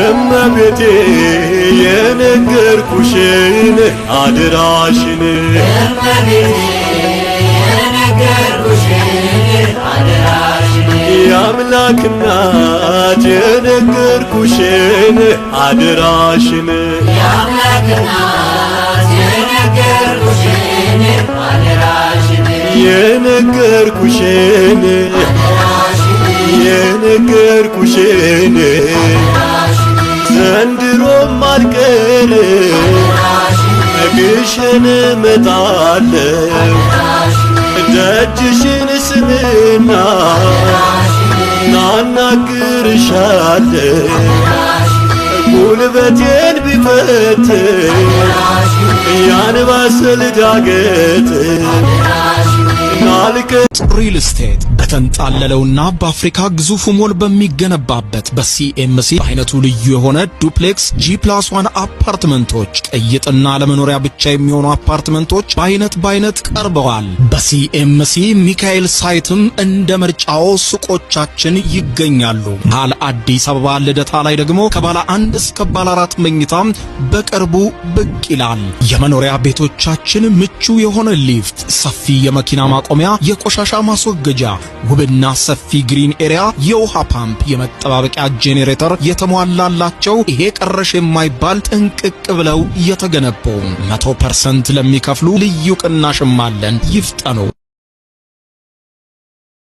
እመቤቴ የነገርኩሽን አድራሽን የአምላክ እናት የነገርኩሽን አድራሽን የነገርኩሽን ዘንድሮም አልቀር ግሸን እመጣለሁ ደጅሽን ስምና ናናግርሻለሁ ጉልበቴን ቢፈትን ያንባሰል ዳገት ሪል ስቴት በተንጣለለውና በአፍሪካ ግዙፍ ሞል በሚገነባበት በሲኤምሲ በአይነቱ ልዩ የሆነ ዱፕሌክስ G+1 አፓርትመንቶች ቅይጥና ለመኖሪያ ብቻ የሚሆኑ አፓርትመንቶች በአይነት ቀርበዋል። በሲኤምሲ ሚካኤል ሳይትም እንደ ምርጫው ሱቆቻችን ይገኛሉ። ባለ አዲስ አበባ ልደታ ላይ ደግሞ ከባለ 1 እስከ ባለ 4 መኝታ በቅርቡ ብቅ ይላል። የመኖሪያ ቤቶቻችን ምቹ የሆነ ሊፍት፣ ሰፊ የመኪና ማቆሚያ፣ የቆሻሻ ማስወገጃ፣ ውብና ሰፊ ግሪን ኤሪያ፣ የውሃ ፓምፕ፣ የመጠባበቂያ ጄኔሬተር የተሟላላቸው ይሄ ቀረሽ የማይባል ጥንቅቅ ብለው የተገነቡ 100% ለሚከፍሉ ልዩ ቅናሽም አለን። ይፍጠኑ።